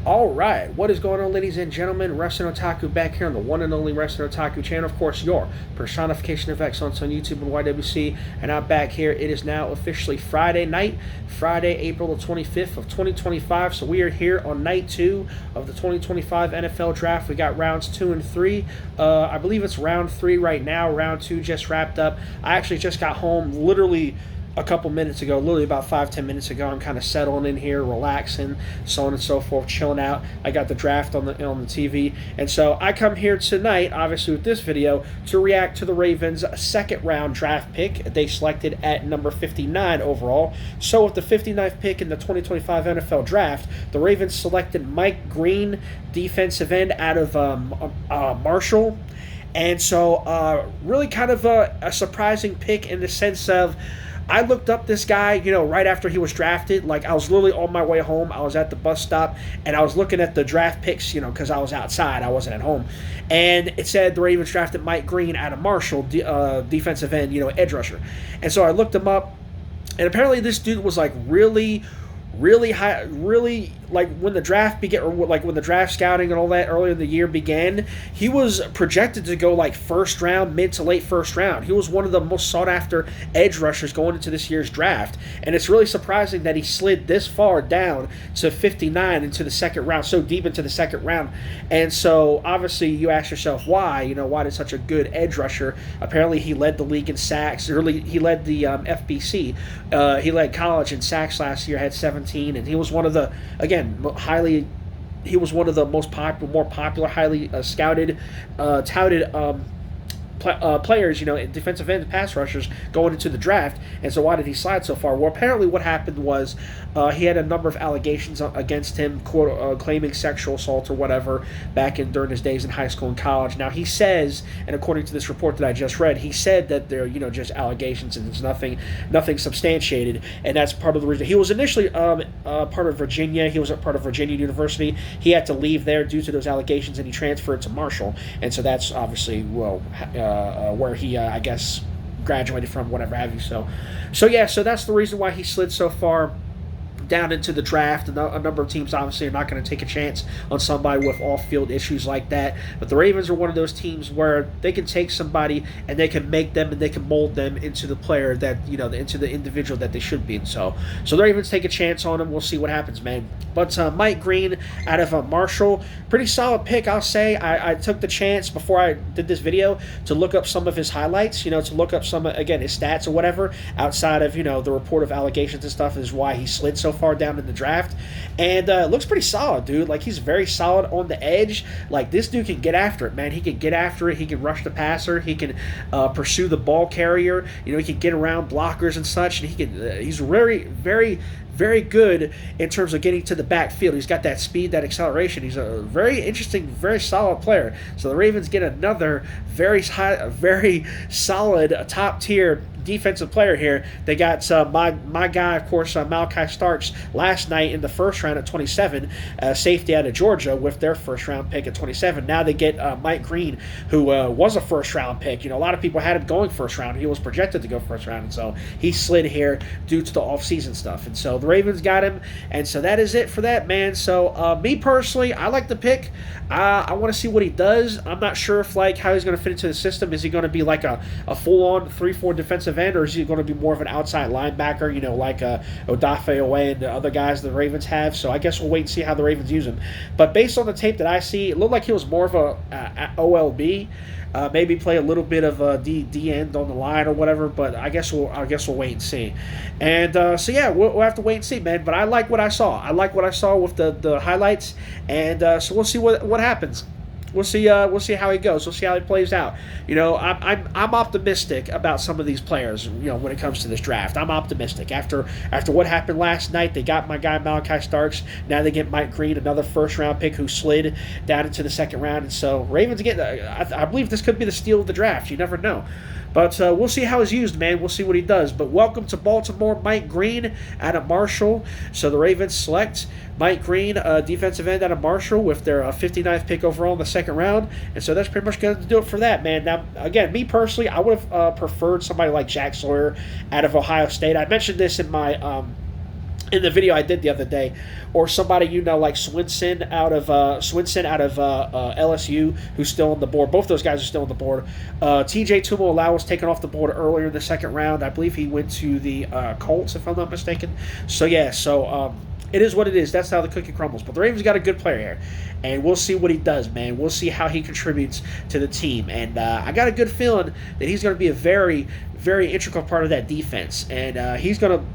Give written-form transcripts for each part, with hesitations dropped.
All right, what is going on, ladies and gentlemen? Wrestling Otaku back here on the one and only Wrestling Otaku channel. Of course, your personification of excellence on YouTube and YWC. And I'm back here. It is now officially Friday night, Friday, April the 25th of 2025. So we are here on night 2 of the 2025 NFL Draft. We got rounds 2 and 3. I believe it's round 3 right now. Round 2 just wrapped up. I actually just got home literally a couple minutes ago, literally about 5-10 minutes ago. I'm kind of settling in here, relaxing, so on and so forth, chilling out. I got the draft on the TV, and so I come here tonight, obviously with this video, to react to the Ravens' second round draft pick. They selected at number 59 overall. So with the 59th pick in the 2025 NFL Draft, the Ravens selected Mike Green, defensive end out of Marshall. And so, really kind of a surprising pick in the sense of, I looked up this guy, right after he was drafted. Like, I was literally on my way home. I was at the bus stop, and I was looking at the draft picks, because I was outside. I wasn't at home. And it said the Ravens drafted Mike Green out of Marshall, defensive end, edge rusher. And so I looked him up, and apparently this dude was, like, really high, really, like, when the draft began, or like when the draft scouting and all that earlier in the year began, he was projected to go like first round, mid to late first round. He was one of the most sought after edge rushers going into this year's draft, and it's really surprising that he slid this far down to 59 into the second round, so deep into the second round. And so obviously you ask yourself why, why did such a good edge rusher? Apparently he led the league in sacks. He led the FBC. He led college in sacks last year, had 17, and he was one of the, again, he was one of the more popular, highly scouted, touted players, defensive end pass rushers going into the draft. And so why did he slide so far? Well, apparently what happened was he had a number of allegations against him, claiming sexual assault or whatever during his days in high school and college. Now he says, and according to this report that I just read, he said that they're just allegations and there's nothing substantiated, and that's part of the reason. He was initially part of Virginia. He was a part of Virginia University. He had to leave there due to those allegations, and he transferred to Marshall, and so that's obviously where he, I guess, graduated from, whatever have you. So that's the reason why he slid so far down into the draft. A number of teams obviously are not going to take a chance on somebody with off-field issues like that, but the Ravens are one of those teams where they can take somebody and they can make them and they can mold them into the player that, into the individual that they should be. And so the Ravens take a chance on him. We'll see what happens, man. But Mike Green out of Marshall, pretty solid pick, I'll say. I took the chance before I did this video to look up some of his highlights, to look up some, again, his stats or whatever, outside of, the report of allegations and stuff, is why he slid so far down in the draft. And looks pretty solid, dude. Like, he's very solid on the edge. Like, this dude can get after it, man. He can get after it. He can rush the passer. He can pursue the ball carrier. He can get around blockers and such. And he's very, very, very good in terms of getting to the backfield. He's got that speed, that acceleration. He's a very interesting, very solid player. So the Ravens get another very solid, top tier defensive player here. They got my guy, of course, Malachi Starks last night in the first round at 27, safety out of Georgia with their first round pick at 27. Now they get Mike Green, who was a first round pick. A lot of people had him going first round. He was projected to go first round, and so he slid here due to the offseason stuff. And so the Ravens got him, and so that is it for that, man. So me personally, I like the pick. I want to see what he does. I'm not sure if how he's going to fit into the system. Is he going to be like a full-on 3-4 defensive end, or is he going to be more of an outside linebacker, like Odafe Owe and the other guys the Ravens have? So I guess we'll wait and see how the Ravens use him. But based on the tape that I see, it looked like he was more of a OLB. Maybe play a little bit of a D end on the line or whatever, but I guess we'll wait and see. And so yeah, we'll have to wait and see, man. But I like what I saw. I like what I saw with the highlights, and so we'll see what happens. We'll see how he goes. We'll see how he plays out. I'm optimistic about some of these players. When it comes to this draft, I'm optimistic. After what happened last night, they got my guy Malachi Starks. Now they get Mike Green, another first round pick who slid down into the second round. And so Ravens get. I believe this could be the steal of the draft. You never know. But we'll see how he's used, man. We'll see what he does. But welcome to Baltimore, Mike Green out of Marshall. So the Ravens select Mike Green, defensive end out of Marshall, with their 59th pick overall in the second round. And so that's pretty much going to do it for that, man. Now, again, me personally, I would have preferred somebody like Jack Sawyer out of Ohio State. I mentioned this in my in the video I did the other day, or somebody like Swinson out of LSU, who's still on the board. Both those guys are still on the board. TJ Tuimoloau was taken off the board earlier in the second round. I believe he went to the Colts, if I'm not mistaken. So yeah, it is what it is. That's how the cookie crumbles. But the Ravens got a good player here, and we'll see what he does, man. We'll see how he contributes to the team. And I got a good feeling that he's going to be a very, very integral part of that defense. And he's going to,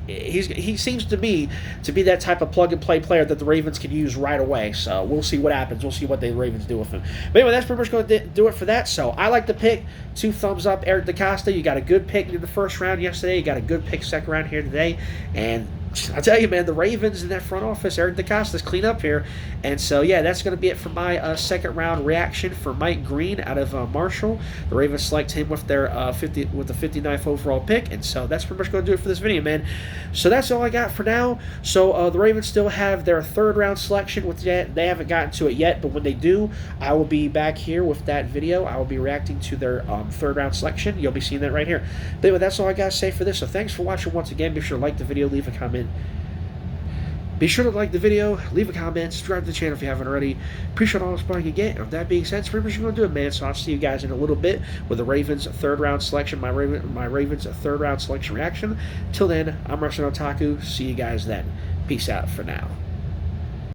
he seems to me to be that type of plug-and-play player that the Ravens can use right away. So we'll see what happens. We'll see what the Ravens do with him. But anyway, that's pretty much going to do it for that. So I like the pick. 2 thumbs up, Eric DeCosta. You got a good pick in the first round yesterday. You got a good pick second round here today. And I tell you, man, the Ravens in that front office, Eric DeCosta's clean up here. And so, yeah, that's going to be it for my second round reaction for Mike Green out of Marshall. The Ravens select him with their with the 59th overall pick. And so that's pretty much going to do it for this video, man. So that's all I got for now. So the Ravens still have their third round selection. They haven't gotten to it yet, but when they do, I will be back here with that video. I will be reacting to their third round selection. You'll be seeing that right here. But anyway, that's all I got to say for this. So thanks for watching once again. Be sure to like the video, leave a comment. Be sure to like the video, leave a comment, subscribe to the channel if you haven't already. Appreciate all the support you get. And with that being said, that's pretty much going to do it, man. So I'll see you guys in a little bit with the Ravens third round selection, my Ravens third round selection reaction. Till then, I'm Russian Otaku. See you guys then. Peace out for now.